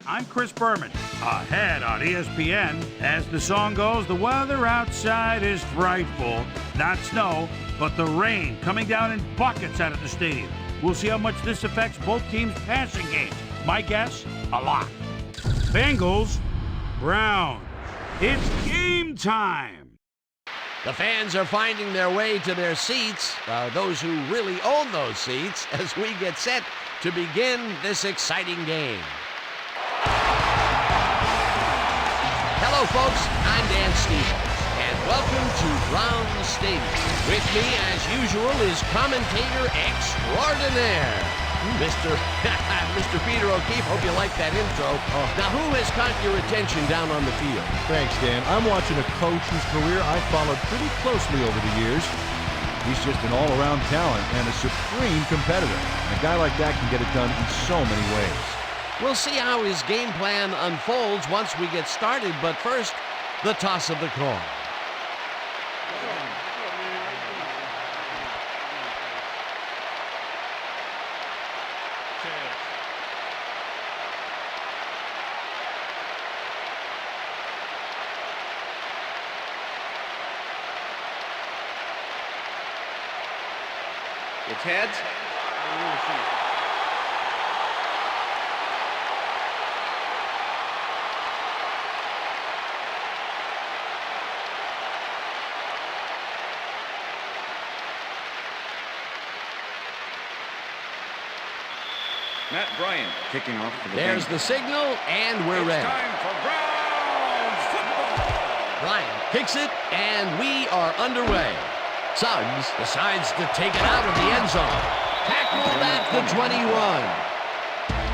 I'm Chris Berman. Ahead on ESPN, as the song goes, the weather outside is frightful. Not snow, but the rain coming down in buckets out of the stadium. We'll see how much this affects both teams' passing games. My guess, a lot. Bengals, Browns. It's game time. The fans are finding their way to their seats, those who really own those seats, as we get set to begin this exciting game. Hello, folks. I'm Dan Stevens, and welcome to Browns Stadium. With me, as usual, is commentator extraordinaire, Mr. Peter O'Keefe. Hope you like that intro. Now, who has caught your attention down on the field? Thanks, Dan. I'm watching a coach whose career I've followed pretty closely over the years. He's just an all-around talent and a supreme competitor. A guy like that can get it done in so many ways. We'll see how his game plan unfolds once we get started, but first, the toss of the coin. It's heads. Matt Bryant kicking off for the There's Bengals. the signal, and we're ready. It's time for Browns football. Bryant kicks it, and we are underway. Suggs decides to take it out of the end zone. Tackled at the 21.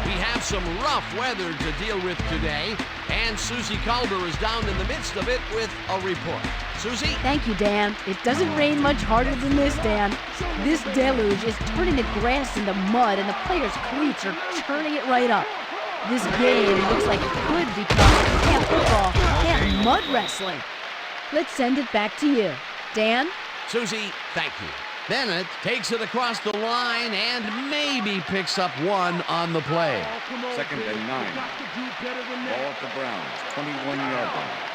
We have some rough weather to deal with today, and Susie Calder is down in the midst of it with a report. Susie? Thank you, Dan. It doesn't rain much harder than this, Dan. This deluge is turning the grass into mud, and the players' cleats are churning it right up. This game looks like it could become camp football, camp mud wrestling. Let's send it back to you. Dan? Susie, thank you. Bennett takes it across the line and maybe picks up one on the play. Second and 9. Ball at the Browns, 21-yard line.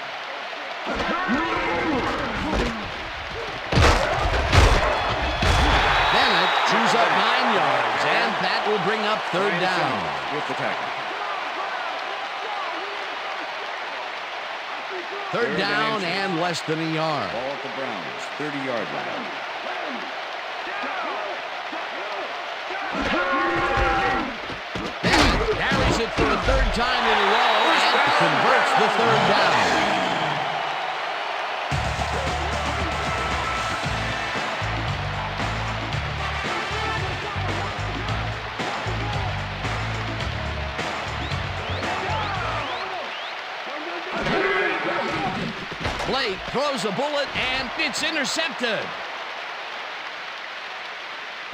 Bennett chews up 9 yards, and that will bring up third down. With the tackle. Third down and less than a yard. Ball at the Browns, 30-yard line. Bennett carries it for a third time in a row and converts the third down. Blake throws a bullet, and it's intercepted.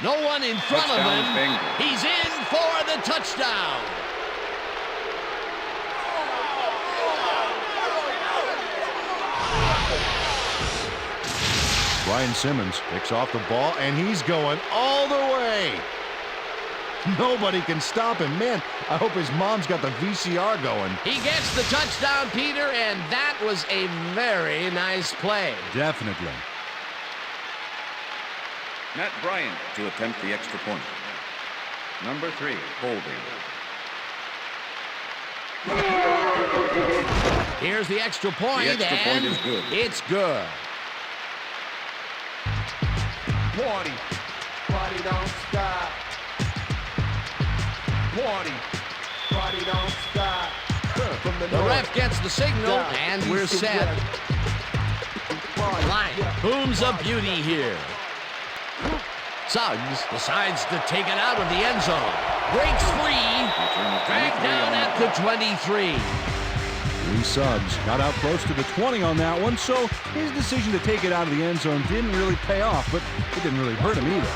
No one in front of him. Bengals. He's in for the touchdown. Brian Simmons picks off the ball, and he's going all the way. Nobody can stop him. Man, I hope his mom's got the VCR going. He gets the touchdown, Peter, and that was a very nice play. Definitely. Matt Bryant to attempt the extra point. Number 3, holding. Here's the extra point, The extra and point is good. It's good. Party don't stop. Party don't stop. From The ref gets the signal, and we're set. Bryant booms a beauty here. Suggs decides to take it out of the end zone. Breaks free. Dragged down at the 23. Lee Suggs got out close to the 20 on that one, so his decision to take it out of the end zone didn't really pay off, but it didn't really hurt him either.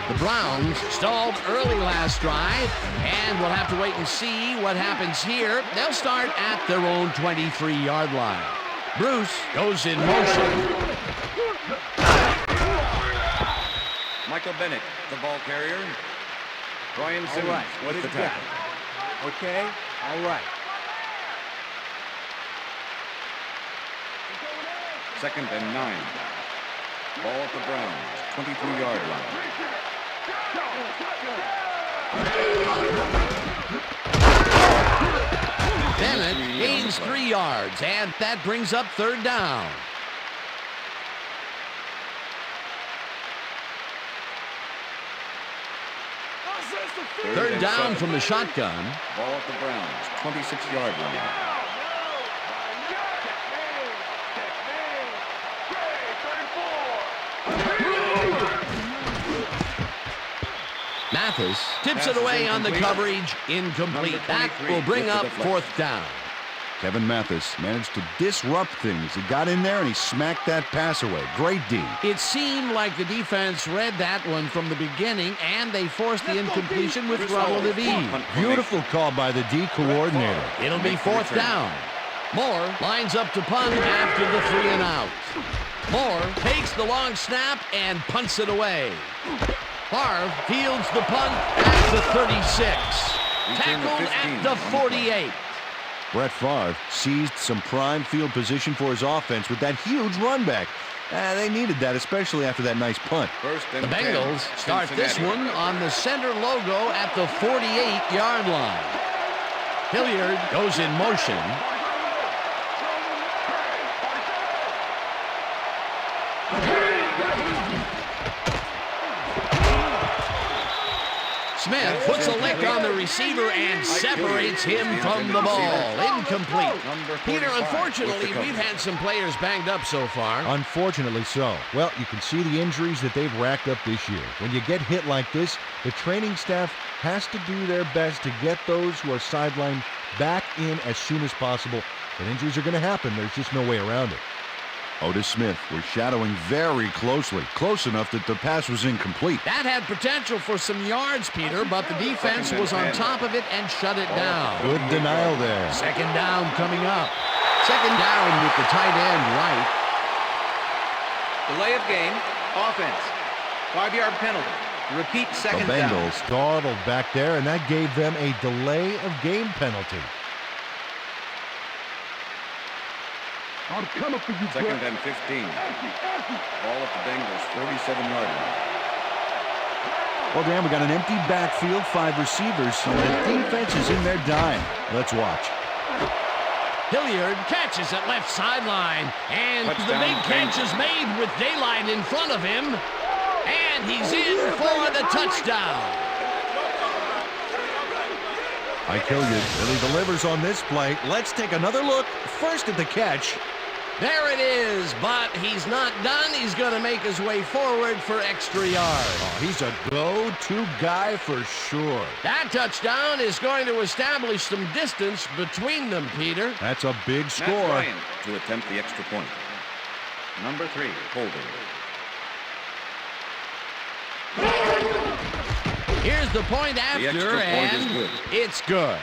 The Browns stalled early last drive, and we'll have to wait and see what happens here. They'll start at their own 23-yard line. Bruce goes in motion. Michael Bennett, the ball carrier. Brian Simmons with the tackle. Okay. All right. Second and 9. Ball at the Browns, 23-yard line. Bennett gains 3 yards, and that brings up third down. Third down from the shotgun. Ball at the Browns, 26-yard line. Mathis tips it away on the coverage. Incomplete. That will bring up fourth down. Kevin Mathis managed to disrupt things. He got in there and he smacked that pass away. Great D. It seemed like the defense read that one from the beginning, and they forced the incompletion with relative ease. Beautiful call by the D coordinator. It'll be fourth down. Moore lines up to punt after the 3 and out. Moore takes the long snap and punts it away. Favre fields the punt at the 36. Tackled at the 48. Brett Favre seized some prime field position for his offense with that huge run back. They needed that, especially after that nice punt. The Bengals start this one on the center logo at the 48-yard line. Hilliard goes in motion. Smith puts a lick on the receiver and separates him from the ball. Incomplete. Peter, unfortunately, we've had some players banged up so far. Unfortunately so. Well, you can see the injuries that they've racked up this year. When you get hit like this, the training staff has to do their best to get those who are sidelined back in as soon as possible. But injuries are going to happen. There's just no way around it. Otis Smith was shadowing very closely, close enough that the pass was incomplete. That had potential for some yards, Peter, but the defense was on top of it and shut it down. Good denial there. Second down coming up. Second down with the tight end right. Delay of game. Offense. 5-yard penalty. Repeat second down. The Bengals startled back there, and that gave them a delay of game penalty. I'm coming for you, Second and 15. Ball at the Bengals, 47-yard line. Well, Dan, we got an empty backfield, 5 receivers, and the defense is in their dime. Let's watch. Hilliard catches at left sideline, and Touchdown, the big catch Bengals. is made with daylight in front of him, and he's in for the touchdown. Mike Hilliard really delivers on this play. Let's take another look. First at the catch. There it is, but he's not done. He's going to make his way forward for extra yards. Oh, he's a go-to guy for sure. That touchdown is going to establish some distance between them, Peter. That's a big Matt score. Ryan to attempt the extra point. Number 3, holding. Here's the point The after, extra point is and good. it's good.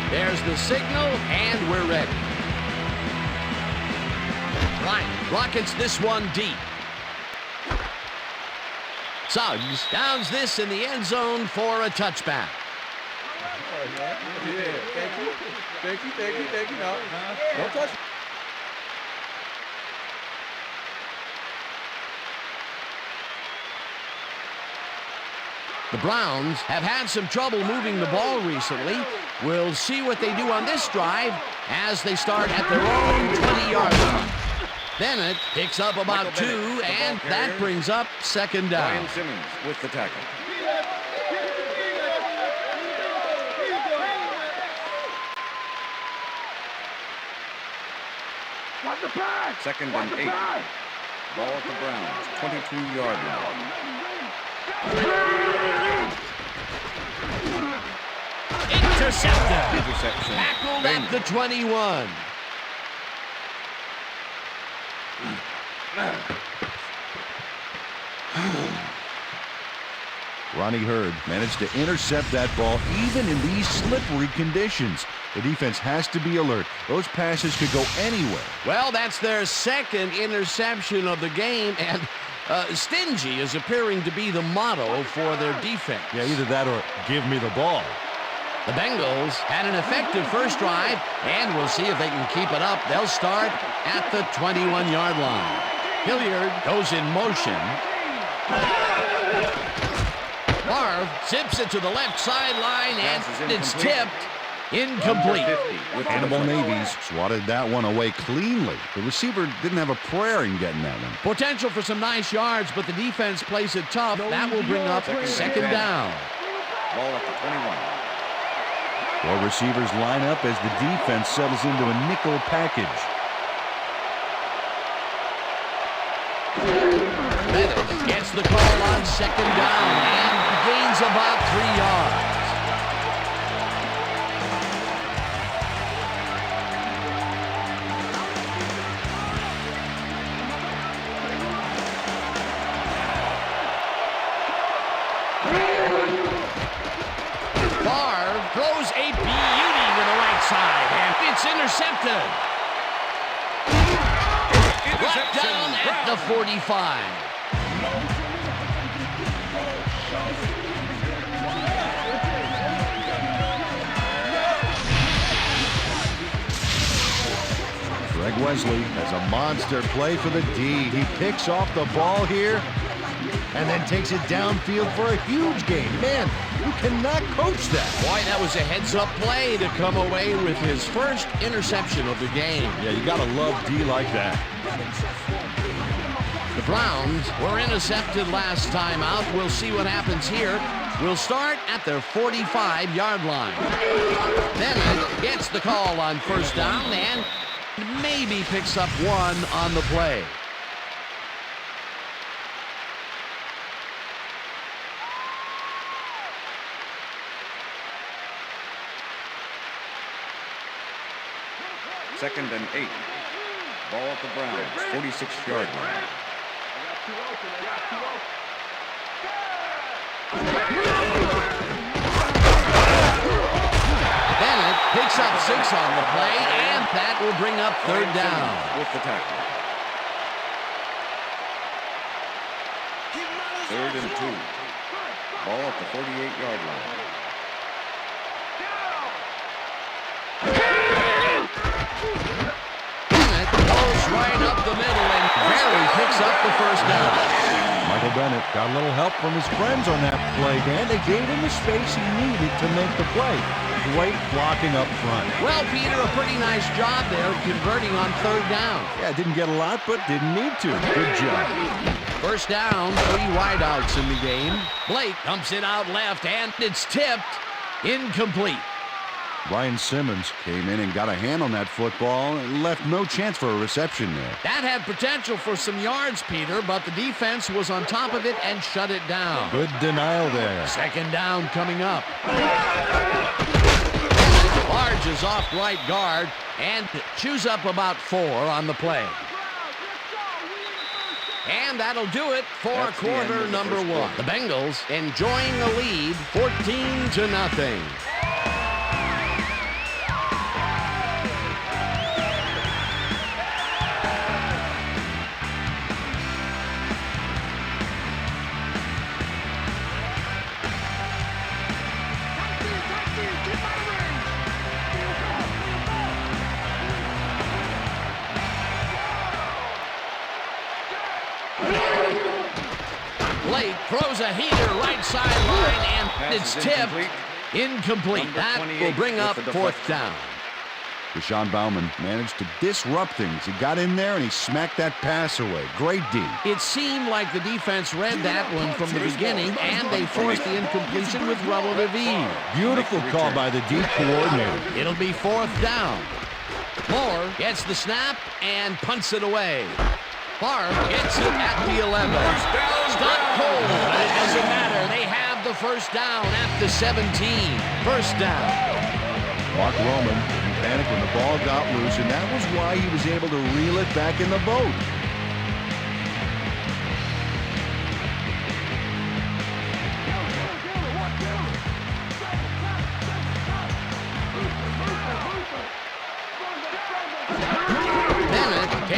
There's the signal, and we're ready. Bryant rockets this one deep. Suggs downs this in the end zone for a touchback. Yeah, thank you. No, don't touch. The Browns have had some trouble moving the ball recently. We'll see what they do on this drive as they start at their own 20-yard line. Bennett picks up about 2, and that brings up second down. Ryan Simmons with the tackle. Watch the pass. Second and 8. Ball at the Browns, 22-yard line. Intercepted. Interception. Tackled at the 21. Ronnie Hurd managed to intercept that ball even in these slippery conditions. The defense has to be alert. Those passes could go anywhere. Well, that's their second interception of the game, and stingy is appearing to be the motto for their defense. Yeah, either that or give me the ball. The Bengals had an effective first drive, and we'll see if they can keep it up. They'll start at the 21-yard line. Hilliard goes in motion. Favre zips it to the left sideline, and it's tipped. Incomplete. Hannibal Navies swatted that one away cleanly. The receiver didn't have a prayer in getting that one. Potential for some nice yards, but the defense plays it tough. That will bring up second down. Ball at the 21. Four receivers line up as the defense settles into a nickel package. Bettis gets the call on second down and gains about 3 yards. Favre throws a beauty to the right side, and it's intercepted. Brought down at the 45. Greg Wesley has a monster play for the D. He picks off the ball here and then takes it downfield for a huge gain. Man, you cannot coach that. Boy, that was a heads-up play to come away with his first interception of the game. Yeah, you gotta love D like that. The Browns were intercepted last time out. We'll see what happens here. We'll start at their 45-yard line. Bennett gets the call on first down and maybe picks up one on the play. Second and 8. Ball at the Browns, 46-yard line. Bennett picks up 6 on the play, and that will bring up third down. With the tackle. Third and 2. Ball at the 48-yard line. Bennett goes right up the middle, and Barry picks up the first down. Michael Bennett got a little help from his friends on that play, Dan. They gave him the space he needed to make the play. Great blocking up front. Well, Peter, a pretty nice job there converting on third down. Yeah, didn't get a lot, but didn't need to. Good job. First down, 3 wideouts in the game. Blake dumps it out left, and it's tipped. Incomplete. Ryan Simmons came in and got a hand on that football and left no chance for a reception there. That had potential for some yards, Peter, but the defense was on top of it and shut it down. Good denial there. Second down coming up. Large is off right guard and chews up about 4 on the play. And that'll do it for quarter number 1. The Bengals enjoying the lead, 14-0. Blake throws a heater right sideline, and it's tipped. Incomplete. That will bring up fourth down. Deshaun Bauman managed to disrupt things. He got in there and he smacked that pass away. Great D. It seemed like the defense read that one from the beginning, and they forced the incompletion with relative ease. Beautiful call by the D coordinator. It'll be fourth down. Moore gets the snap and punts it away. Favre gets it at the 11. Stop cold, but it doesn't matter. They have the first down at the 17. First down. Mark Roman panicked when the ball got loose, and that was why he was able to reel it back in the boat.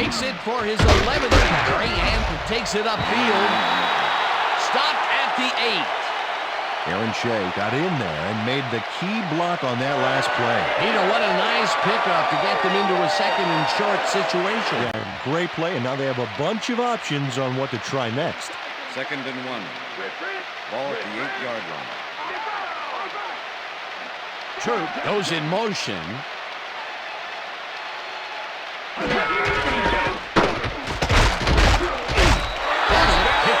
makes it for his 11th carry and takes it upfield. Stopped at the 8. Aaron Shea got in there and made the key block on that last play. Peter, what a nice pickup to get them into a second and short situation. Yeah, great play, and now they have a bunch of options on what to try next. 2nd and 1. Ball at the 8-yard line. Troop goes in motion. Pick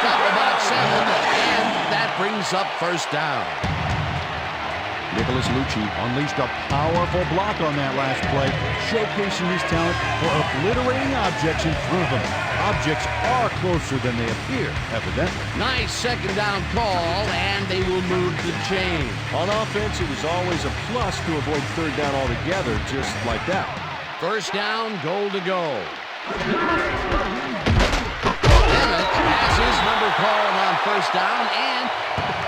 up about 7, and that brings up first down. Nicholas Lucci unleashed a powerful block on that last play, showcasing his talent for obliterating objects in front of him. Objects are closer than they appear, evidently. Nice second down call, and they will move the chain. On offense, it was always a plus to avoid third down altogether, just like that. First down, goal to go. Emmett has his number called on first down and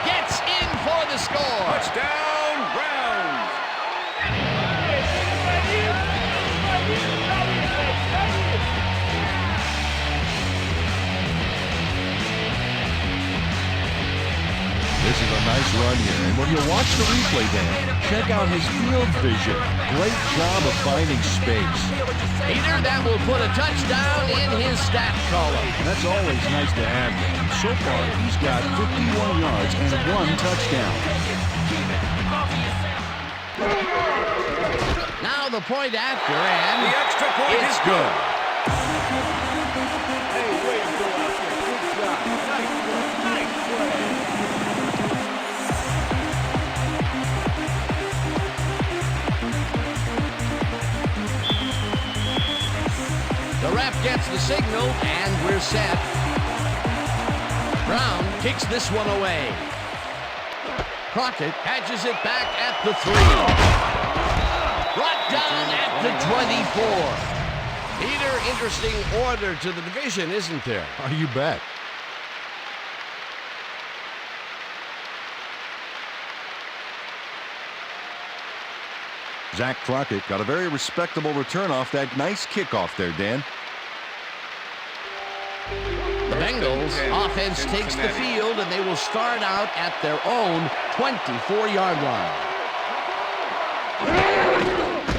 gets in for the score. Touchdown, Browns! This is a nice run here, and when you watch the replay, Dan, check out his field vision. Great job of finding space. Peter, that will put a touchdown in his stat column. And that's always nice to have. So far, he's got 51 yards and 1 touchdown. Now the point after, and The extra point it's is good. Hey, way to go out there. Good job. Nice play. Nice play. The ref gets the signal, and we're set. Brown kicks this one away. Crockett catches it back at the 3. Brought down at the 24. Peter, interesting order to the division, isn't there? Oh, you bet. Zach Crockett got a very respectable return off that nice kickoff there, Dan. The Bengals offense takes the field, and they will start out at their own 24-yard line.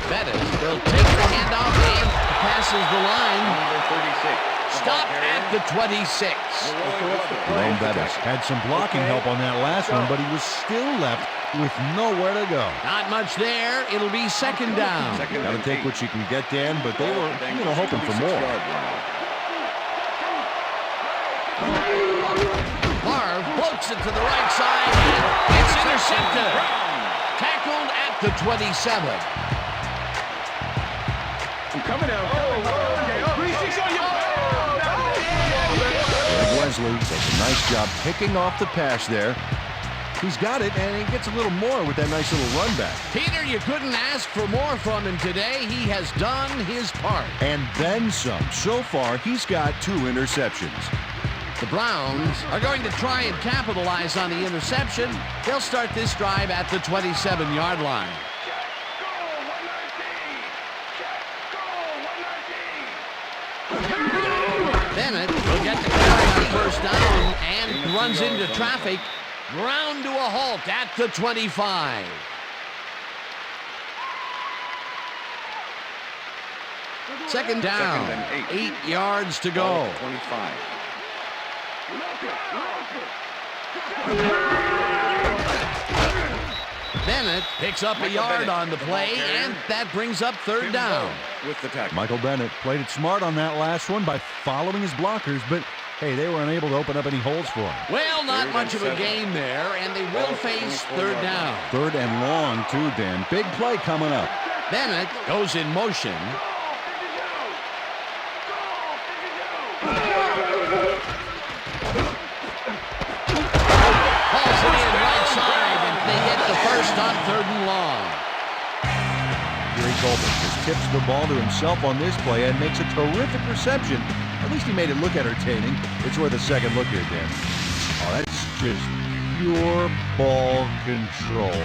Bettis will take the handoff and passes the line. Number 36. Stop at the 26. Jerome Bettis had some blocking help on that last one, but he was still left with nowhere to go. Not much there. It'll be second down. Got to take what you can get, Dan, but they were, hoping for more. Marv floats it to the right side. It's intercepted. Tackled at the 27. I'm coming out. Okay. 3-6 on your Greg Wesley does a nice job picking off the pass there. He's got it, and he gets a little more with that nice little run back. Peter, you couldn't ask for more from him today. He has done his part. And then some. So far, he's got 2 interceptions. The Browns are going to try and capitalize on the interception. They'll start this drive at the 27-yard line. Bennett will get the carry on first down and runs into traffic. Ground to a halt at the 25. Second down. 8 yards to go. 25. Bennett picks up a yard on the play, and that brings up third down. With the tackle. Michael Bennett played it smart on that last one by following his blockers, but hey, they were unable to open up any holes for him. Well, not much of a gain there, and they will face third down. Third and long, too, Dan. Big play coming up. Bennett goes in motion. Hauls it in right side, and they get the first on third and long. Gary Colbert just tips the ball to himself on this play and makes a terrific reception. At least he made it look entertaining. It's worth a second look here, Dan. Oh, that's just pure ball control.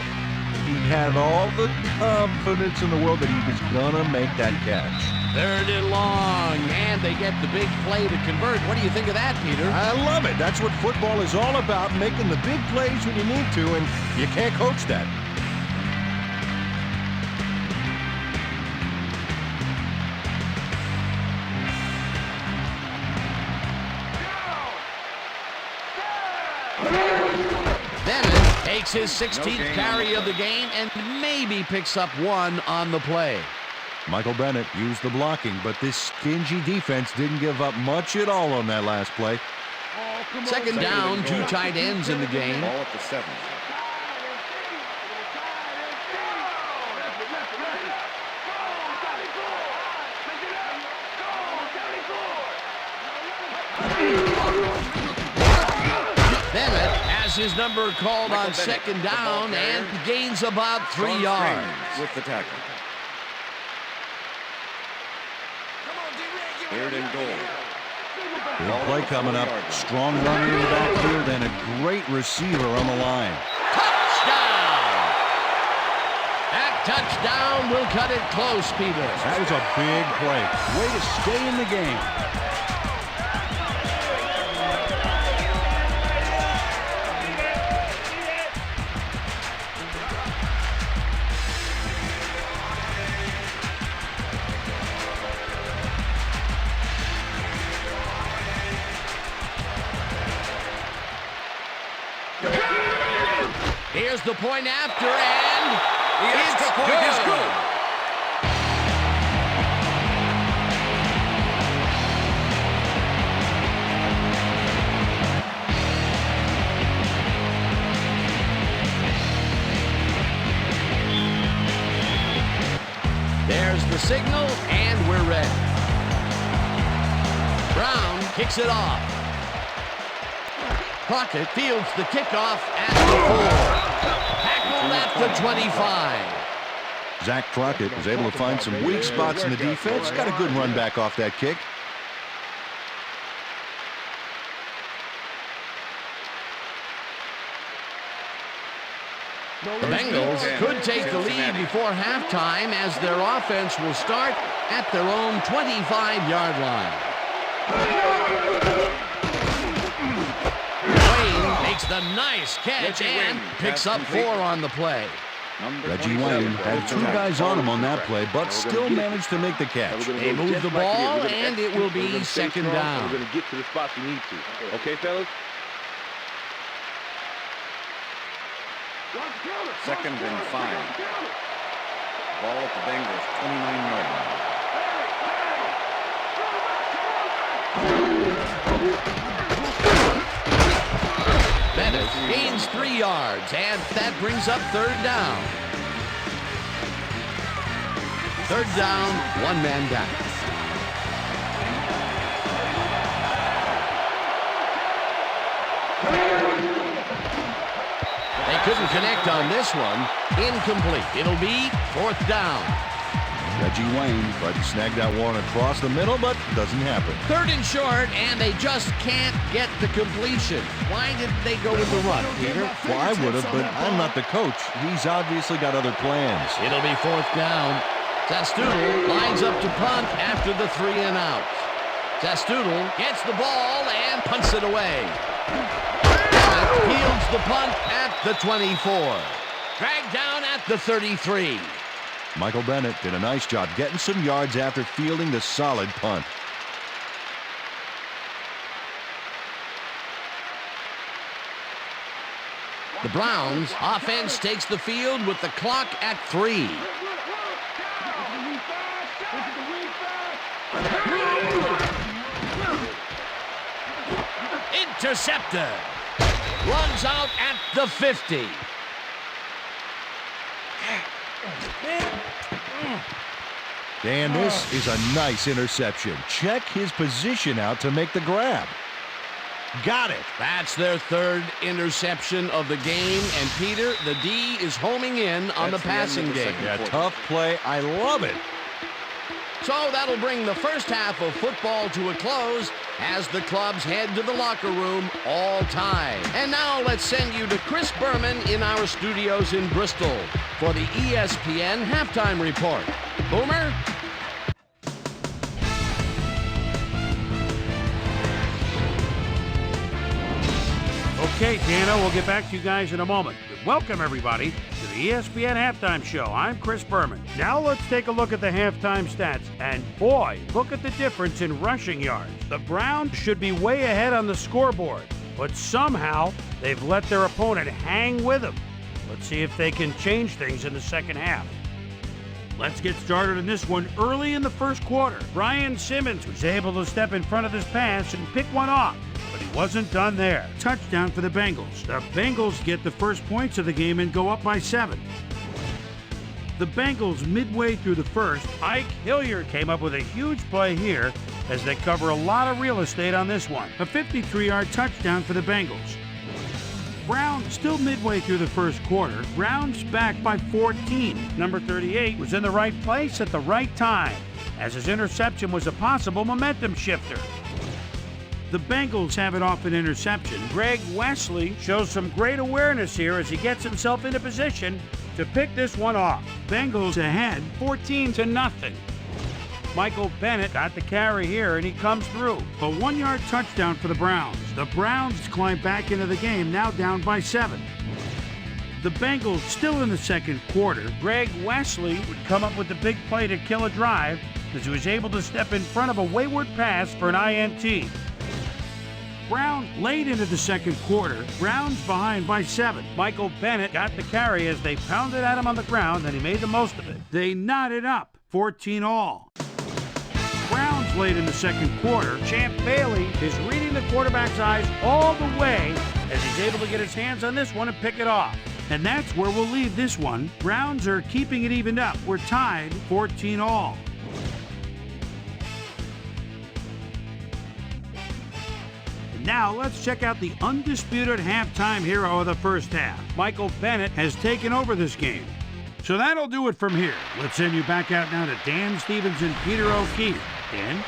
He had all the confidence in the world that he was gonna make that catch. 3rd and long, and they get the big play to convert. What do you think of that, Peter? I love it. That's what football is all about, making the big plays when you need to, and you can't coach that. Bennett takes his 16th carry of the game and maybe picks up 1 on the play. Michael Bennett used the blocking, but this stingy defense didn't give up much at all on that last play. 2nd down, 2 tight ends in the game. Ball at the 7. Bennett has his number called on 2nd down and gains about 3 yards. With the tackle. 3rd and goal. Big play coming up. Strong runner in the backfield and a great receiver on the line. Touchdown! That touchdown will cut it close, Peter. That was a big play. Way to stay in the game. Here's the point after, and the extra point is good. There's the signal, and we're ready. Brown kicks it off. Crockett fields the kickoff at the 4. Tackled at the 25. Zach Crockett was able to find some weak spots in the defense. Got a good run back off that kick. The Bengals could take the lead before halftime as their offense will start at their own 25-yard line. Wayne makes the nice catch and picks up 4 on the play. Reggie Wayne had 2 guys on him on that play, but still managed to make the catch. They move the ball, and it will be 2nd down. We're going to get to the spots we need to. Okay, fellas? 2nd and 5. Ball at the Bengals 29-yard line. Bennett gains 3 yards, and that brings up 3rd down. 3rd down, 1 man down. They couldn't connect on this one. Incomplete. It'll be 4th down. Reggie Wayne tried to snag that one across the middle, but doesn't happen. 3rd and short, and they just can't get the completion. Why didn't they go with the run, Peter? Well, I would have, but I'm not the coach. He's obviously got other plans. It'll be 4th down. Zastoodle lines up to punt after the 3 and out. Zastoodle gets the ball and punts it away. Bennett fields the punt at the 24. Dragged down at the 33. Michael Bennett did a nice job getting some yards after fielding the solid punt. The Browns offense takes the field with the clock at 3. Intercepted. Runs out at the 50. Dan, this is a nice interception. Check his position out to make the grab. Got it. That's their 3rd interception of the game. And Peter, the D is homing in on the passing game. Yeah, tough play. I love it. So that'll bring the first half of football to a close. as the clubs head to the locker room, all tied. And now let's send you to Chris Berman in our studios in Bristol for the ESPN Halftime Report. Boomer? Okay, Dana, we'll get back to you guys in a moment. But welcome, everybody, to the ESPN Halftime Show. I'm Chris Berman. Now let's take a look at the halftime stats. And boy, look at the difference in rushing yards. The Browns should be way ahead on the scoreboard, but somehow they've let their opponent hang with them. Let's see if they can change things in the second half. Let's get started in this one early in the first quarter. Brian Simmons was able to step in front of this pass and pick one off, but he wasn't done there. Touchdown for the Bengals. The Bengals get the first points of the game and go up by 7. The Bengals, midway through the first, Ike Hilliard came up with a huge play here as they cover a lot of real estate on this one. A 53-yard touchdown for the Bengals. Browns still midway through the first quarter. Browns back by 14. Number 38 was in the right place at the right time, as his interception was a possible momentum shifter. The Bengals have it off an interception. Greg Wesley shows some great awareness here as he gets himself into position to pick this one off. Bengals ahead 14-0. Michael Bennett got the carry here, and he comes through. A 1-yard touchdown for the Browns. The Browns climb back into the game, now down by 7. The Bengals still in the second quarter. Greg Wesley would come up with the big play to kill a drive as he was able to step in front of a wayward pass for an INT. Brown late into the second quarter. Browns behind by 7. Michael Bennett got the carry as they pounded at him on the ground, and he made the most of it. They knotted up 14-all. Browns late in the second quarter. Champ Bailey is reading the quarterback's eyes all the way as he's able to get his hands on this one and pick it off. And that's where we'll leave this one. Browns are keeping it evened up. We're tied 14-all. Now let's check out the undisputed halftime hero of the first half. Michael Bennett has taken over this game. So that'll do it from here. Let's send you back out now to Dan Stevens and Peter O'Keefe. Dan?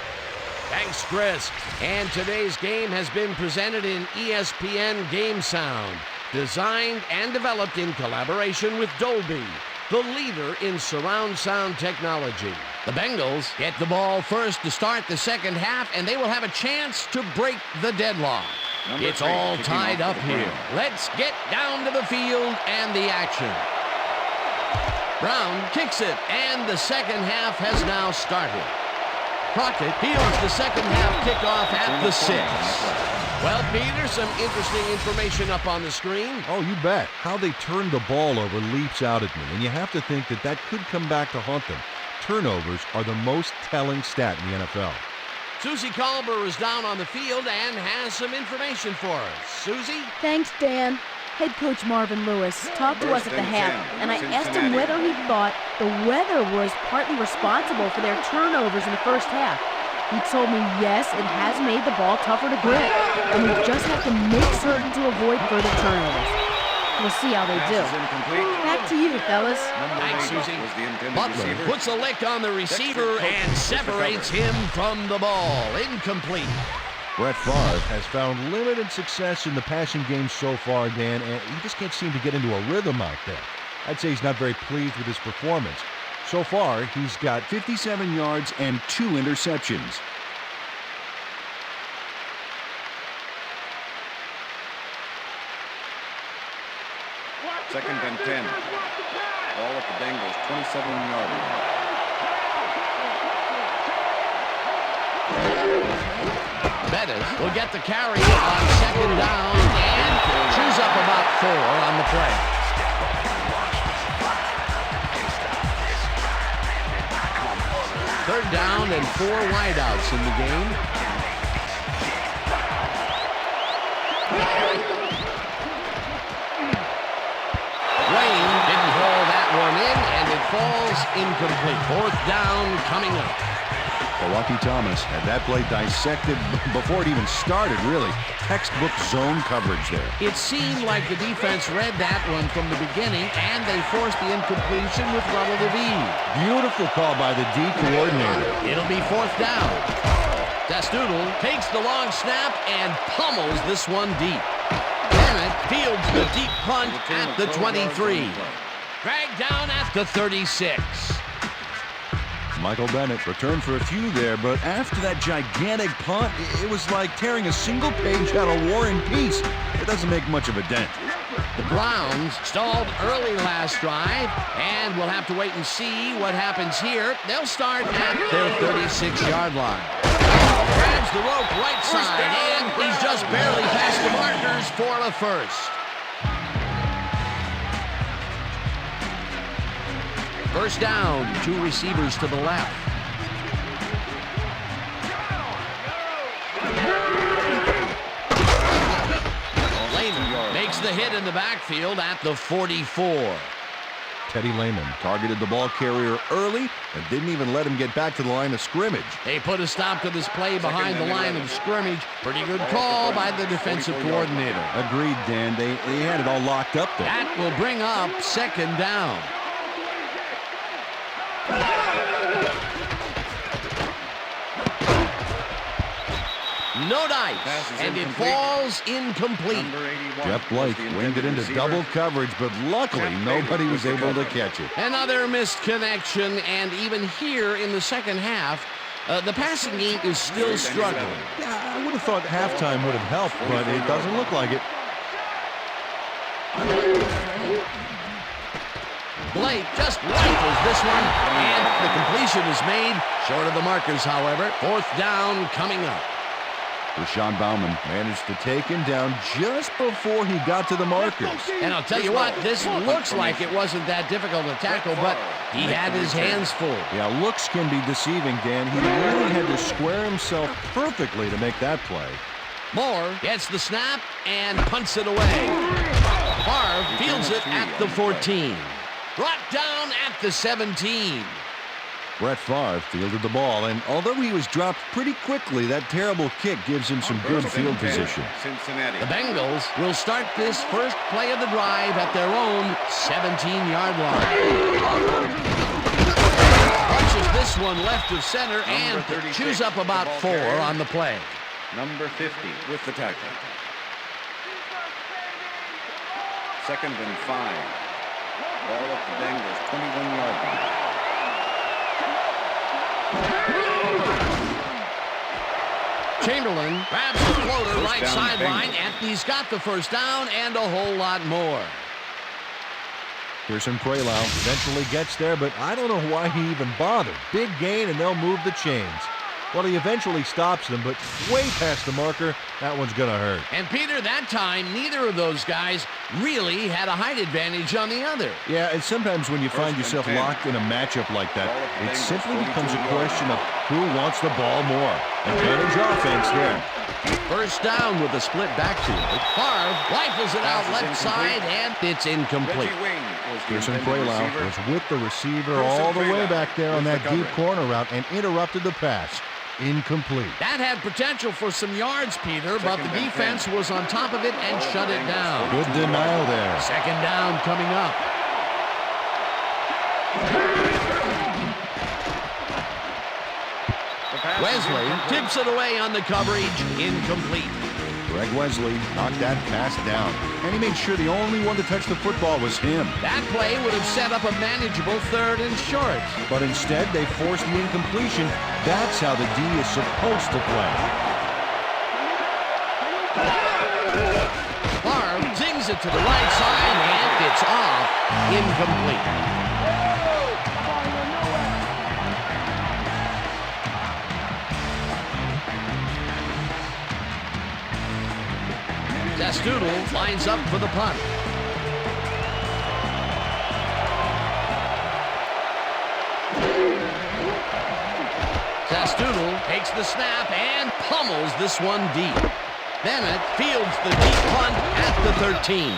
Thanks, Chris. And today's game has been presented in ESPN Game Sound, designed and developed in collaboration with Dolby, the leader in surround sound technology. The Bengals get the ball first to start the second half, and they will have a chance to break the deadlock. It's all tied up here. Let's get down to the field and the action. Brown kicks it, and the second half has now started. Crockett fields the second half kickoff at the 6. Well, Peter, some interesting information up on the screen. Oh, you bet. How they turned the ball over leaps out at me, and you have to think that that could come back to haunt them. Turnovers are the most telling stat in the NFL. Susie Colbert is down on the field and has some information for us. Susie? Thanks, Dan. Head coach Marvin Lewis talked to us at the half, and I asked him whether he thought the weather was partly responsible for their turnovers in the first half. He told me yes, it has made the ball tougher to grip, and we just have to make certain to avoid further turnovers. We'll see how they do. Back to you, fellas. Thanks, Susie. Butler puts a lick on the receiver and separates him from the ball. Incomplete. Brett Favre has found limited success in the passing game so far, Dan, and he just can't seem to get into a rhythm out there. I'd say he's not very pleased with his performance. So far, he's got 57 yards and 2 interceptions. Second and 10. Ball at the Bengals, 27-yard line. Bettis will get the carry on second down and chews up about 4 on the play. Third down and 4 wideouts in the game. Wayne didn't haul that one in, and it falls incomplete. Fourth down coming up. Lucky Thomas had that play dissected before it even started, really. Textbook zone coverage there. It seemed like the defense read that one from the beginning, and they forced the incompletion with relative ease. Beautiful call by the D coordinator. It'll be fourth down. Dastoodle takes the long snap and pummels this one deep. Bennett fields the deep punt at the 23. Dragged down at the 36. Michael Bennett returned for a few there, but after that gigantic punt, it was like tearing a single page out of War and Peace. It doesn't make much of a dent. The Browns stalled early last drive, and we'll have to wait and see what happens here. They'll start at their 36-yard line. Grabs the rope right side, and he's just barely past the markers for a first. First down, 2 receivers to the left. Lehman makes the hit in the backfield at the 44. Teddy Lehman targeted the ball carrier early and didn't even let him get back to the line of scrimmage. They put a stop to this play behind the line of scrimmage. Pretty good call by the defensive coordinator. Agreed, Dan. They had it all locked up there. That will bring up second down. No dice, and it falls incomplete. Jeff Blake winged it into double coverage, but luckily nobody was able to catch it. Another missed connection, and even here in the second half, the passing game is still struggling. Yeah, I would have thought halftime would have helped, but it doesn't look like it. Blake just rifles this one, and the completion is made. Short of the markers, however. Fourth down coming up. Rashawn Bauman managed to take him down just before he got to the markers. And I'll tell you what, this looks like it wasn't that difficult to tackle, but he had his hands full. Yeah, looks can be deceiving, Dan. He really had to square himself perfectly to make that play. Moore gets the snap and punts it away. Favre fields it at the 14. Brought down at the 17. Brett Favre fielded the ball, and although he was dropped pretty quickly, that terrible kick gives him some good field position. The Bengals will start this first play of the drive at their own 17-yard line. Punches this one left of center and chews up about 4 on the play. Number 50 with the tackle. Second and 5. Ball at the Bengals 21-yard line. Chamberlain grabs the floater right sideline, and he's got the first down and a whole lot more. Pearson Praylow eventually gets there, but I don't know why he even bothered. Big gain, and they'll move the chains. Well, he eventually stops them, but way past the marker, that one's going to hurt. And, Peter, that time, neither of those guys really had a height advantage on the other. Yeah, and sometimes when you find yourself locked in a matchup like that, it simply becomes a question of who wants the ball more. Advantage offense there. First down with a split backfield. Favre rifles it out left side, and it's incomplete. Pearson Praylow was with the receiver all the way back there on that deep corner route and interrupted the pass. Incomplete. That had potential for some yards, Peter, but the defense was on top of it and shut it down. Good denial there. Second down coming up. Wesley tips it away on the coverage. Incomplete. Greg Wesley knocked that pass down, and he made sure the only one to touch the football was him. That play would have set up a manageable 3rd and short. But instead, they forced the incompletion. That's how the D is supposed to play. Favre zings it to the right side, and it's off. Incomplete. Dastoodle lines up for the punt. Dastoodle takes the snap and pummels this one deep. Bennett fields the deep punt at the 13.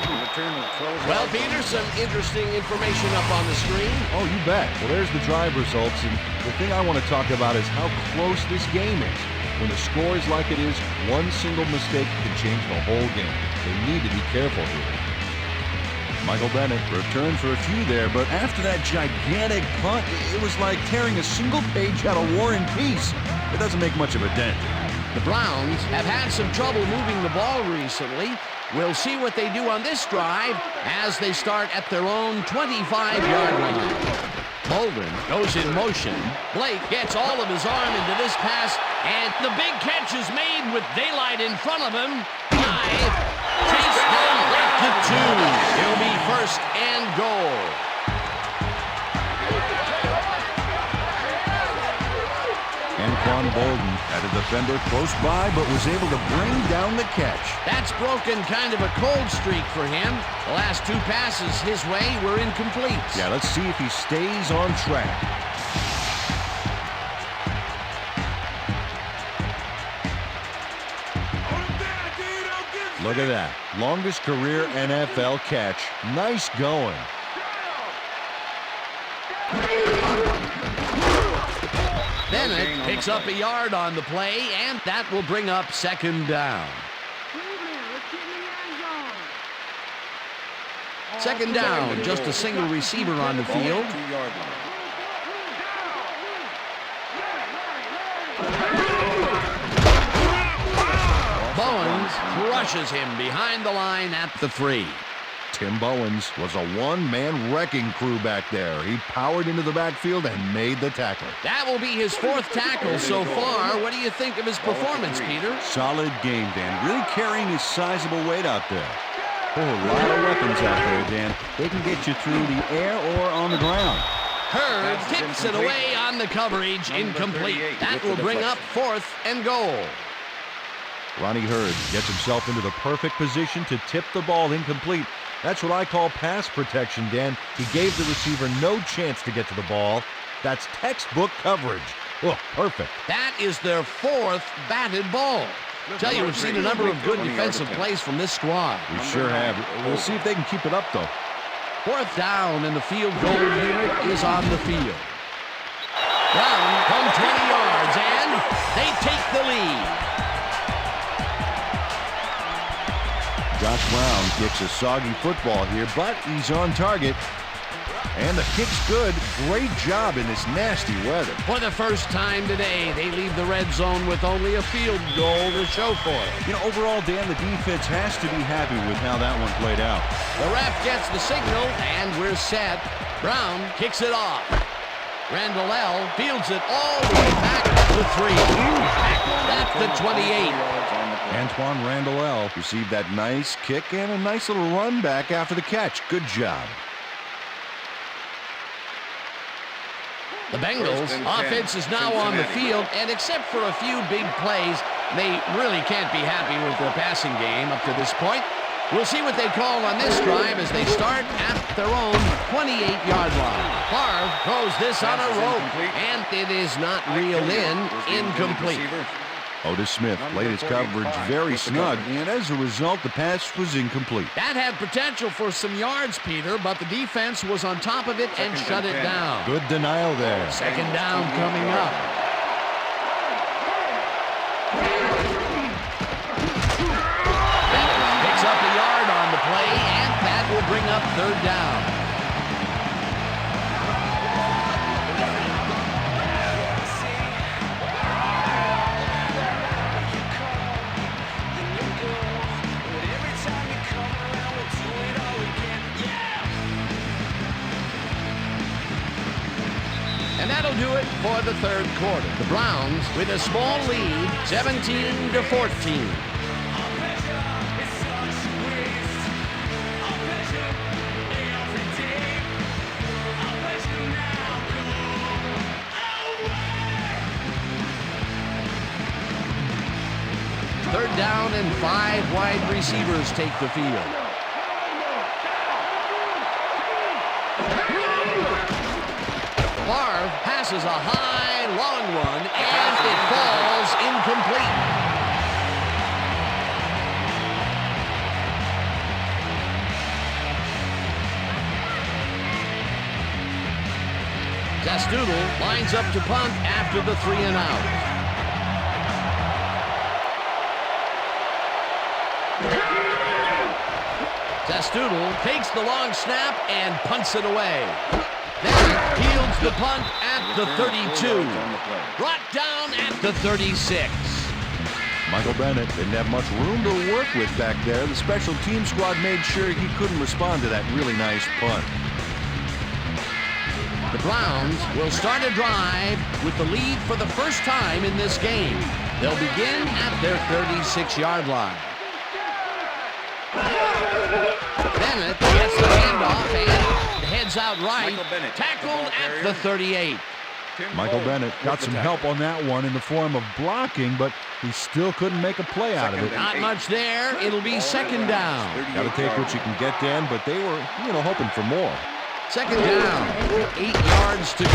Well, Peter, some interesting information up on the screen. Oh, you bet. Well, there's the drive results, and the thing I want to talk about is how close this game is. When the score is like it is, one single mistake can change the whole game. They need to be careful here. Michael Bennett returned for a few there, but after that gigantic punt, it was like tearing a single page out of War and Peace. it doesn't make much of a dent. The Browns have had some trouble moving the ball recently. We'll see what they do on this drive as they start at their own 25-yard line. Bolden goes in motion. Blake gets all of his arm into this pass, and the big catch is made with daylight in front of him. 5, chase down Blake to 2. It'll be first and goal. Anquan Bolden had a defender close by, but was able to bring down the catch. That's broken kind of a cold streak for him. The last 2 passes his way were incomplete. Yeah, let's see if he stays on track. Look at that. Longest career NFL catch. Nice going. Bennett picks up a yard on the play, and that will bring up second down. Second down, just a single receiver on the field. Bowens crushes him behind the line at the 3. Tim Bowens was a one-man wrecking crew back there. He powered into the backfield and made the tackle. That will be his 4th tackle so far. What do you think of his performance, Peter? Solid game, Dan. Really carrying his sizable weight out there. Oh, a lot of weapons out there, Dan. They can get you through the air or on the ground. Hurd tips it away on the coverage. Incomplete. That will bring up 4th and goal. Ronnie Hurd gets himself into the perfect position to tip the ball incomplete. That's what I call pass protection, Dan. He gave the receiver no chance to get to the ball. That's textbook coverage. Oh, perfect. That is their 4th batted ball. Tell you, we've seen a number of good defensive plays from this squad. We sure have. We'll see if they can keep it up, though. 4th down, and the field goal unit is on the field. Brown from 20 yards, and they take the lead. Josh Brown kicks a soggy football here, but he's on target. And the kick's good. Great job in this nasty weather. For the first time today, they leave the red zone with only a field goal to show for it. You know, overall, Dan, the defense has to be happy with how that one played out. The ref gets the signal, and we're set. Brown kicks it off. Randall fields it all the way back to 3. At the 28. Antoine Randall received that nice kick and a nice little run back after the catch. Good job. The Bengals offense is now on the field, and except for a few big plays, they really can't be happy with their passing game up to this point. We'll see what they call on this drive as they start at their own 28-yard line. Favre throws this on a rope, and it is not reeled in. Incomplete. Otis Smith played his coverage very snug, and as a result, the pass was incomplete. That had potential for some yards, Peter, but the defense was on top of it and shut it down. Good denial there. Second down coming up. Bennett picks up a yard on the play, and that will bring up 3rd down. And that'll do it for the 3rd quarter. The Browns with a small lead, 17-14. Third down and 5 wide receivers take the field. Favre passes a high, long one, and it falls incomplete. Zastoodle lines up to punt after the 3 and out. Zastoodle takes the long snap and punts it away. Bennett fields the punt at the 32. On the play. Brought down at the 36. Michael Bennett didn't have much room to work with back there. The special team squad made sure he couldn't respond to that really nice punt. The Browns will start a drive with the lead for the first time in this game. They'll begin at their 36-yard line. Bennett gets the handoff and heads out right. Tackled at the 38. Michael Bennett got some help on that one in the form of blocking, but he still couldn't make a play out of it. Not much there. It'll be second down. Got to take what you can get, Dan, but they were, hoping for more. Second down. 8 yards to go.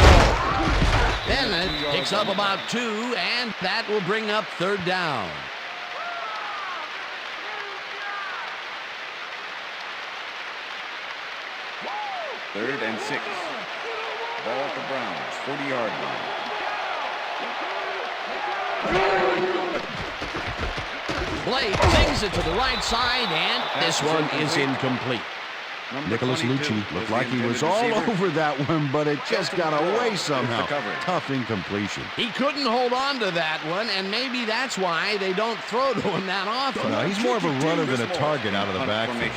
Bennett picks up about 2, and that will bring up third down. Third and 6. Ball at the Browns, 40-yard line. Blake sings it to the right side, and this one is incomplete. Nicholas Lucci looked like he was all over that one, but it just got away somehow. Tough incompletion. He couldn't hold on to that one, and maybe that's why they don't throw to him that often. No, he's more of a runner than a target out of the backfield.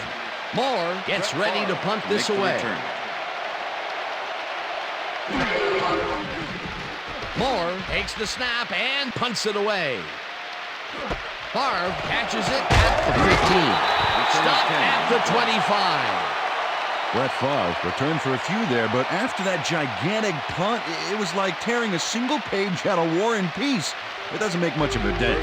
Moore gets ready to punt this away. Moore takes the snap and punts it away. Favre catches it at the 15. Stopped at the 25. Brett Favre returned for a few there, but after that gigantic punt, it was like tearing a single page out of War and Peace. It doesn't make much of a dent.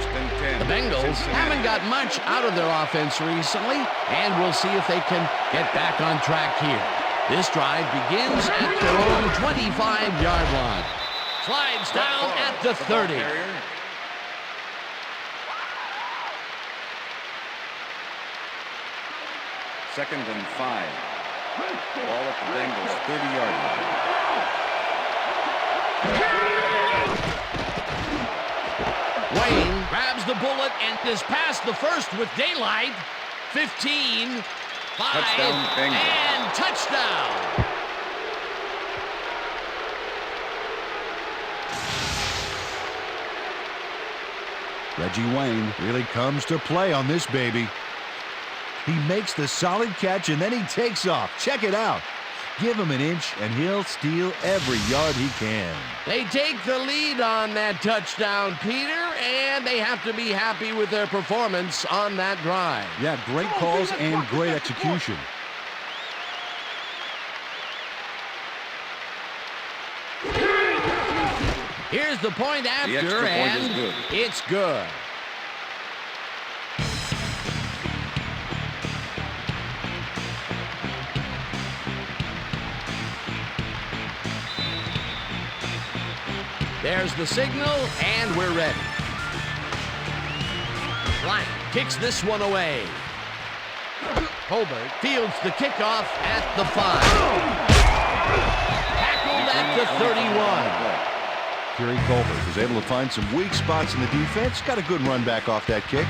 The Bengals haven't got much out of their offense recently, and we'll see if they can get back on track here. This drive begins at their own 25-yard line. Slides down at the 30. Second and 5. Ball at the Bengals, 30-yard line. Wayne grabs the bullet and is past the first with daylight. 15, 5, Touchdown, Bengals. and touchdown. Reggie Wayne really comes to play on this baby. He makes the solid catch, and then he takes off. Check it out. Give him an inch, and he'll steal every yard he can. They take the lead on that touchdown, Peter, and they have to be happy with their performance on that drive. Yeah, great calls and great execution. Here's the point after, The extra point and is good. it's good. There's the signal, and we're ready. Bryant kicks this one away. Colbert fields the kickoff at the 5. Tackled at the 31. Kerry Colbert was able to find some weak spots in the defense. Got a good run back off that kick.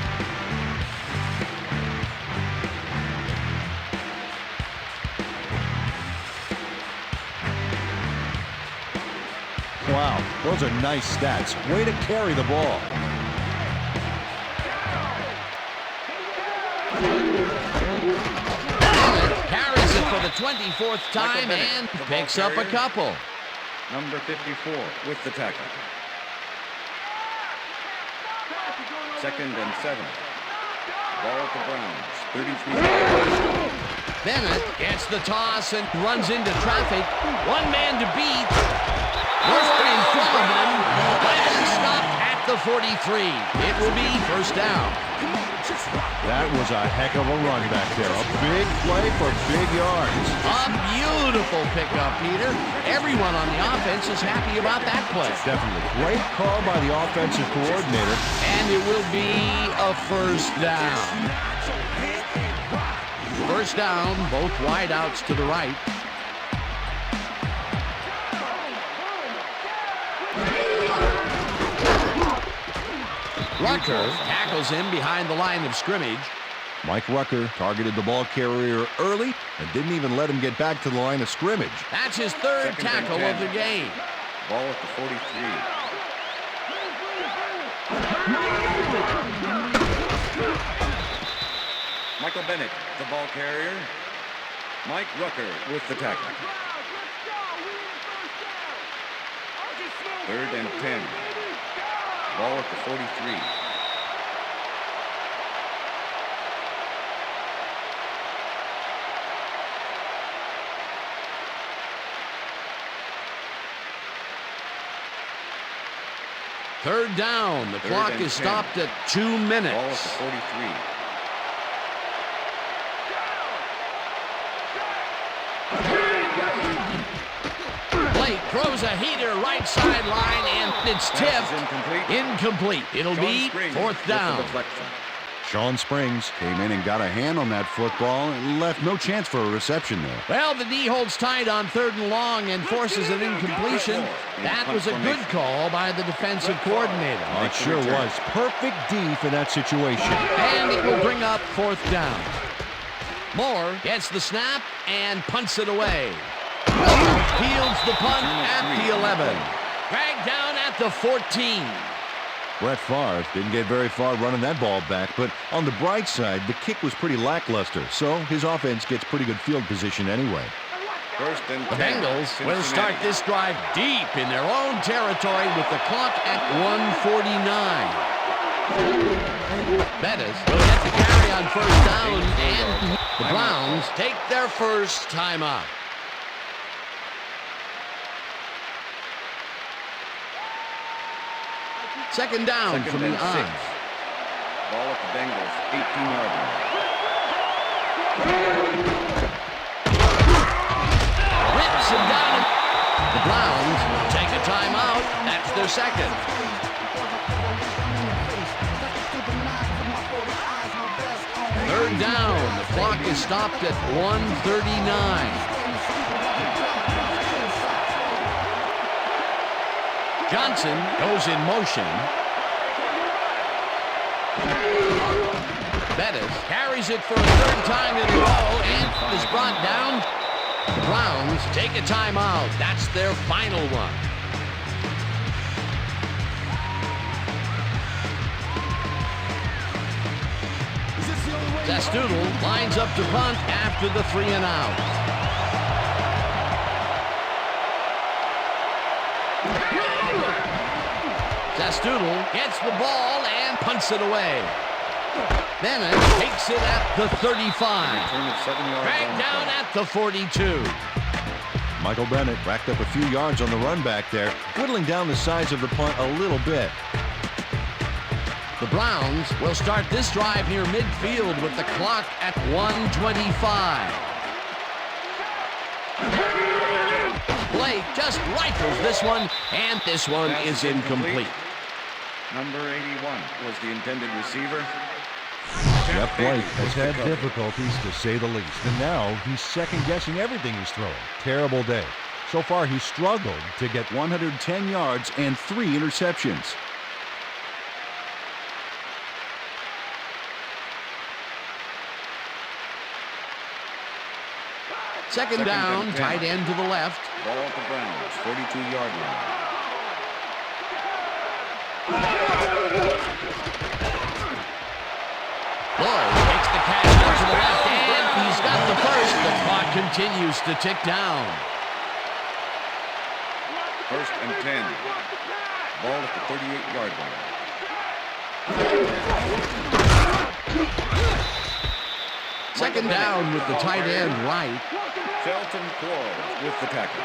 Wow, those are nice stats. Way to carry the ball. Carries it for the 24th time and picks up a couple. Number 54 with the tackle. Second and 7. Ball at the Browns, 33 yards. Bennett gets the toss and runs into traffic. One man to beat. Moore in front of him. Finally stopped at the 43. It will be first down. That was a heck of a run back there. A big play for big yards. A beautiful pickup, Peter. Everyone on the offense is happy about that play. Definitely. Great call by the offensive coordinator. And it will be a first down. First down, both wideouts to the right. Rucker tackles him behind the line of scrimmage. Mike Rucker targeted the ball carrier early and didn't even let him get back to the line of scrimmage. That's his third Second and tackle 10. of the game. Ball at the 43. Michael Bennett, the ball carrier. Mike Rucker with the tackle. Third and 10. Ball at the 43. Third down. The Third clock and is 10. stopped at 2 Ball at minutes. the 43. Blake throws a heater right sideline, and it's Pass tipped. is incomplete. Incomplete. It'll Sean be Springs fourth with the down. deflection. Sean Springs came in and got a hand on that football and left no chance for a reception there. Well, the D holds tight on 3rd and long and forces an incompletion. That was a good call by the defensive coordinator. Oh, it sure was. Perfect D for that situation. And it will bring up 4th down. Moore gets the snap and punts it away. Fields the punt at the 11. Dragged down at the 14. Brett Favre didn't get very far running that ball back, but on the bright side, the kick was pretty lackluster, so his offense gets pretty good field position anyway. First and The 10. Bengals will start Cincinnati. this drive deep in their own territory with the clock at 1:49. Bettis will get the carry on 1st down, and the Browns take their first timeout. Second down Second from the and 6. on. Ball at the Bengals, 18-yard line. Rips him down. The Browns take a timeout. That's their second. Third down. The clock is stopped at 1:39. Johnson goes in motion. Bettis carries it for a 3rd time in a row and is brought down. The Browns take a timeout. That's their final one. Testoodle lines up to punt after the 3 and out. Testoodle gets the ball and punts it away. Bennett takes it at the 35. Return of 7 yards. Dragged on the down play. at the 42. Michael Bennett racked up a few yards on the run back there, whittling down the size of the punt a little bit. The Browns will start this drive near midfield with the clock at 1:25. Blake just rifles this one, and this one Pass is incomplete. Number 81 was the intended receiver. Jeff Blake has was the had cover. difficulties, to say the least, and now he's second-guessing everything he's throwing. Terrible day. So far, he's struggled to get 110 yards and 3 interceptions. Second down, and 10. tight end to the left. Ball at the Browns, 42-yard line. Lloyd takes the catch out to the left, and he's got the first. The clock continues to tick down. First and 10. Ball at the 38-yard line. Second down with the tight end right. Shelton Quarles with the tackle.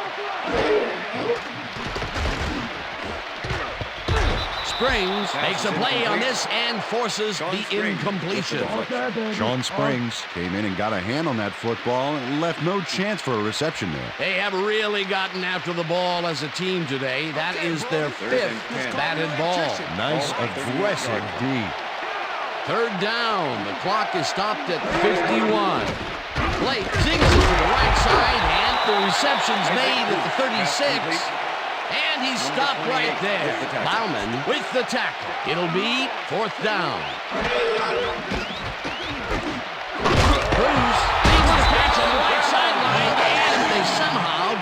Springs makes a play on this and forces Sean the Springs incompletion. with the deflection. Sean Springs came in and got a hand on that football and left no chance for a reception there. They have really gotten after the ball as a team today. That is their Third 5th and 10. batted ball. Nice, aggressive D. Third down. The clock is stopped at 51. Blake zings it to the right side, and the reception's made at the 36. And he's stopped right there. Bauman with the tackle. It'll be 4th down.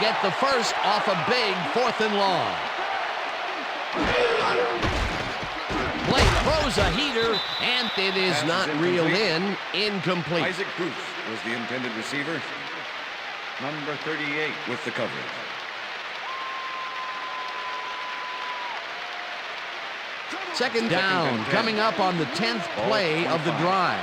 get the first off a big 4th and long. Blake throws a heater, and it is Pass not is reeled incomplete. in. Incomplete. Isaac Bruce was the intended receiver. Number 38 with the coverage. Second down, coming up on the 10th play of the drive.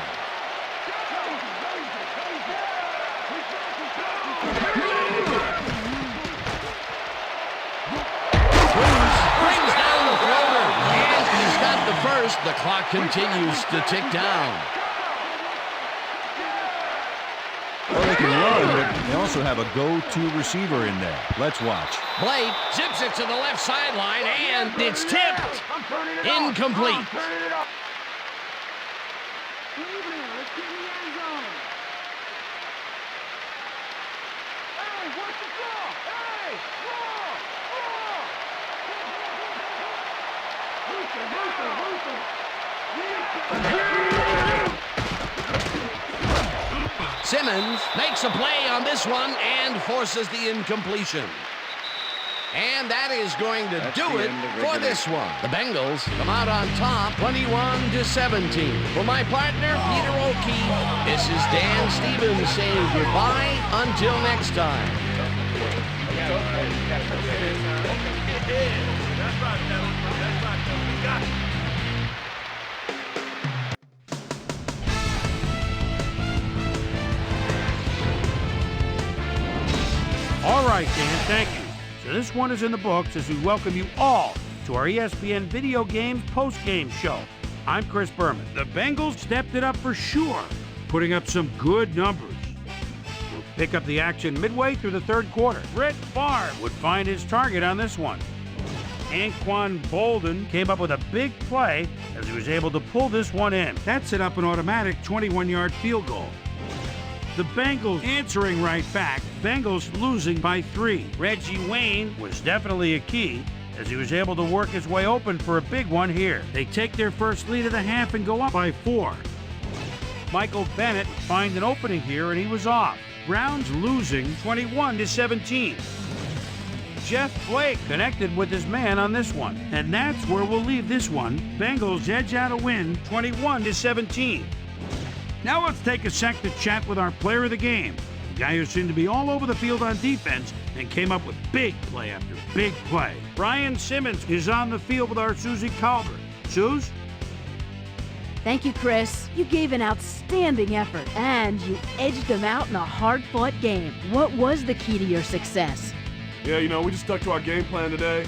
Bruce brings down the floater, and he's got the first. The clock continues to tick down. Well, they can run, but they also have a go-to receiver in there. Let's watch. Blake zips it to the left sideline, and it's tipped. Incomplete. Simmons makes a play on this one and forces the incompletion. And that is going to do it for this one. The Bengals come out on top, 21-17. For my partner, Peter O'Keefe, this is Dan Stevens saying goodbye until next time. All right, Dan, thank you. So this one is in the books as we welcome you all to our ESPN Video Games post-game show. I'm Chris Berman. The Bengals stepped it up for sure, putting up some good numbers. We'll pick up the action midway through the third quarter. Brett Favre would find his target on this one. Anquan Bolden came up with a big play as he was able to pull this one in. That set up an automatic 21-yard field goal. The Bengals answering right back, Bengals losing by 3. Reggie Wayne was definitely a key as he was able to work his way open for a big one here. They take their first lead of the half and go up by 4. Michael Bennett finds an opening here and he was off. Browns losing 21-17. Jeff Blake connected with his man on this one. And that's where we'll leave this one. Bengals edge out a win 21-17. Now let's take a sec to chat with our player of the game, a guy who seemed to be all over the field on defense and came up with big play after big play. Brian Simmons is on the field with our Susie Calvert. Suze? Thank you, Chris. You gave an outstanding effort, and you edged them out in a hard-fought game. What was the key to your success? Yeah, we just stuck to our game plan today.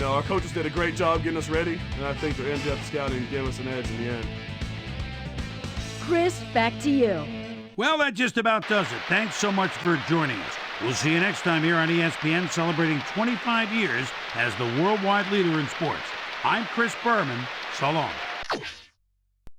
Our coaches did a great job getting us ready, and I think their in-depth scouting gave us an edge in the end. Chris, back to you. Well, that just about does it. Thanks so much for joining us. We'll see you next time here on ESPN, celebrating 25 years as the worldwide leader in sports. I'm Chris Berman. So long.